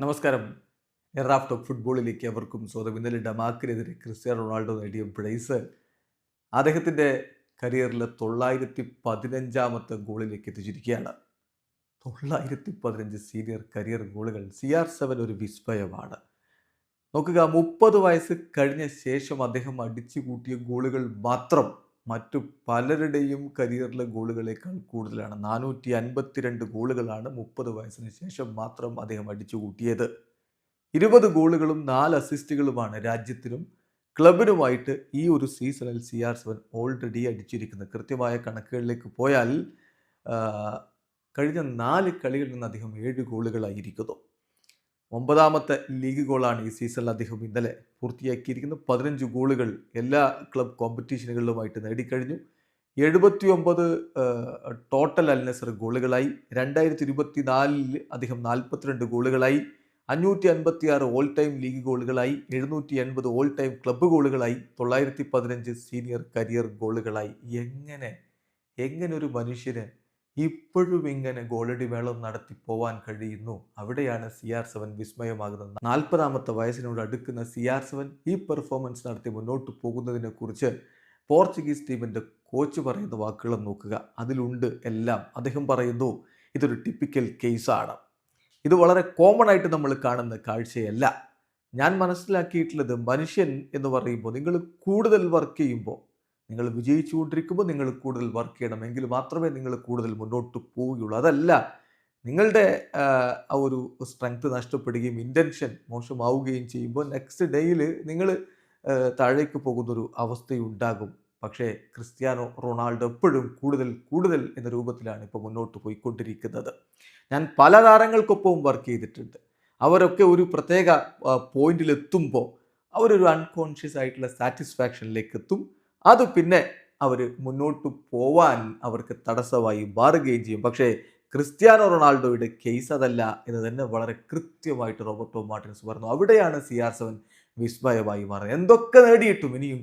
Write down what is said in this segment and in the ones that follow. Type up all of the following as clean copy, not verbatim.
നമസ്കാരം. എറാഫ് ടോക്ക് ഫുട്ബോളിലേക്ക് അവർക്കും സ്വാഗതം. ഇന്നലെ ഡമാക്കിനെതിരെ ക്രിസ്ത്യാനോ റൊണാൾഡോ നേടിയ ബ്രേസ് അദ്ദേഹത്തിൻ്റെ കരിയറിലെ 915ാമത്തെ ഗോളിലേക്ക് എത്തിച്ചിരിക്കുകയാണ്. 915 സീനിയർ കരിയർ ഗോളുകൾ. CR7 ഒരു വിസ്മയമാണ്. നോക്കുക, 30 വയസ്സ് കഴിഞ്ഞ ശേഷം അദ്ദേഹം അടിച്ചു കൂട്ടിയ ഗോളുകൾ മാത്രം മറ്റു പലരുടെയും കരിയറിലെ ഗോളുകളേക്കാൾ കൂടുതലാണ്. 452 ഗോളുകളാണ് 30 വയസ്സിന് ശേഷം മാത്രം അദ്ദേഹം അടിച്ചു കൂട്ടിയത്. 20 ഗോളുകളും 4 അസിസ്റ്റുകളുമാണ് രാജ്യത്തിനും ക്ലബിനുമായിട്ട് ഈ ഒരു സീസണിൽ CR7 ഓൾറെഡി അടിച്ചിരിക്കുന്നത്. കൃത്യമായ കണക്കുകളിലേക്ക് പോയാൽ കഴിഞ്ഞ 4 കളികളിൽ നിന്ന് അദ്ദേഹം 7 ഗോളുകളായിരിക്കുന്നു. 9ാമത്തെ ലീഗ് ഗോളാണ് ഈ സീസണിൽ അദ്ദേഹം ഇന്നലെ പൂർത്തിയാക്കിയിരിക്കുന്നത്. 15 ഗോളുകൾ എല്ലാ ക്ലബ് കോമ്പറ്റീഷനുകളിലുമായിട്ട് നേടിക്കഴിഞ്ഞു. 79 ടോട്ടൽ അൽ നസർ ഗോളുകളായി. 2024 അദ്ദേഹം 42 ഗോളുകളായി. 556 ഓൾ ടൈം ലീഗ് ഗോളുകളായി. 780 ഓൾ ടൈം ക്ലബ്ബ് ഗോളുകളായി. 915 സീനിയർ കരിയർ ഗോളുകളായി. എങ്ങനെ ഒരു മനുഷ്യന് ഇപ്പോഴും ഇങ്ങനെ ഗോളടി മേളം നടത്തി പോവാൻ കഴിയുന്നു? അവിടെയാണ് CR7 വിസ്മയമാകുന്നത്. 40ാമത്തെ വയസ്സിനോട് അടുക്കുന്ന CR7 ഈ പെർഫോമൻസ് നടത്തി മുന്നോട്ട് പോകുന്നതിനെ കുറിച്ച് പോർച്ചുഗീസ് ടീമിൻ്റെ കോച്ച് പറയുന്ന വാക്കുകൾ നോക്കുക. അതിലുണ്ട് എല്ലാം. അദ്ദേഹം പറയുന്നു, ഇതൊരു ടിപ്പിക്കൽ കേസാണ്. ഇത് വളരെ കോമൺ ആയിട്ട് നമ്മൾ കാണുന്ന കാഴ്ചയല്ല. ഞാൻ മനസ്സിലാക്കിയിട്ടുള്ളത്, മനുഷ്യൻ എന്ന് പറയുമ്പോൾ നിങ്ങൾ കൂടുതൽ വർക്ക് ചെയ്യുമ്പോൾ, നിങ്ങൾ വിജയിച്ചുകൊണ്ടിരിക്കുമ്പോൾ നിങ്ങൾ കൂടുതൽ വർക്ക് ചെയ്യണം. എങ്കിൽ മാത്രമേ നിങ്ങൾ കൂടുതൽ മുന്നോട്ട് പോവുകയുള്ളൂ. അതല്ല, നിങ്ങളുടെ ആ ഒരു സ്ട്രെങ്ത് നഷ്ടപ്പെടുകയും ഇൻറ്റൻഷൻ മോശമാവുകയും ചെയ്യുമ്പോൾ നെക്സ്റ്റ് ഡേയിൽ നിങ്ങൾ താഴേക്ക് പോകുന്നൊരു അവസ്ഥയുണ്ടാകും. പക്ഷേ ക്രിസ്ത്യാനോ റൊണാൾഡോ എപ്പോഴും കൂടുതൽ എന്ന രൂപത്തിലാണ് ഇപ്പോൾ മുന്നോട്ട് പോയിക്കൊണ്ടിരിക്കുന്നത്. ഞാൻ പല താരങ്ങൾക്കൊപ്പവും വർക്ക് ചെയ്തിട്ടുണ്ട്. അവരൊക്കെ ഒരു പ്രത്യേക പോയിന്റിലെത്തുമ്പോൾ അവരൊരു അൺകോൺഷ്യസ് ആയിട്ടുള്ള സാറ്റിസ്ഫാക്ഷനിലേക്ക് എത്തും. അത് പിന്നെ അവർ മുന്നോട്ട് പോവാൻ അവർക്ക് തടസ്സമായി മാറുകയും ചെയ്യും. പക്ഷേ ക്രിസ്ത്യാനോ റൊണാൾഡോയുടെ കേസ് അതല്ല എന്ന് തന്നെ വളരെ കൃത്യമായിട്ട് റോബർട്ടോ മാർട്ടിനസ് പറഞ്ഞു. അവിടെയാണ് CR7 വിസ്മയമായി മാറുന്നത്. എന്തൊക്കെ നേടിയിട്ടും ഇനിയും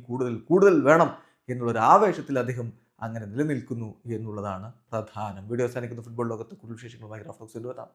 കൂടുതൽ വേണം എന്നുള്ളൊരു ആവേശത്തിൽ അദ്ദേഹം അങ്ങനെ നിലനിൽക്കുന്നു എന്നുള്ളതാണ് പ്രധാനം. വീഡിയോ അവസാനിക്കുന്ന ഫുട്ബോൾ ലോകത്തെ കൂടുതൽ വിശേഷങ്ങളുമായി റഫ്ലോക്സിൽ വരാം.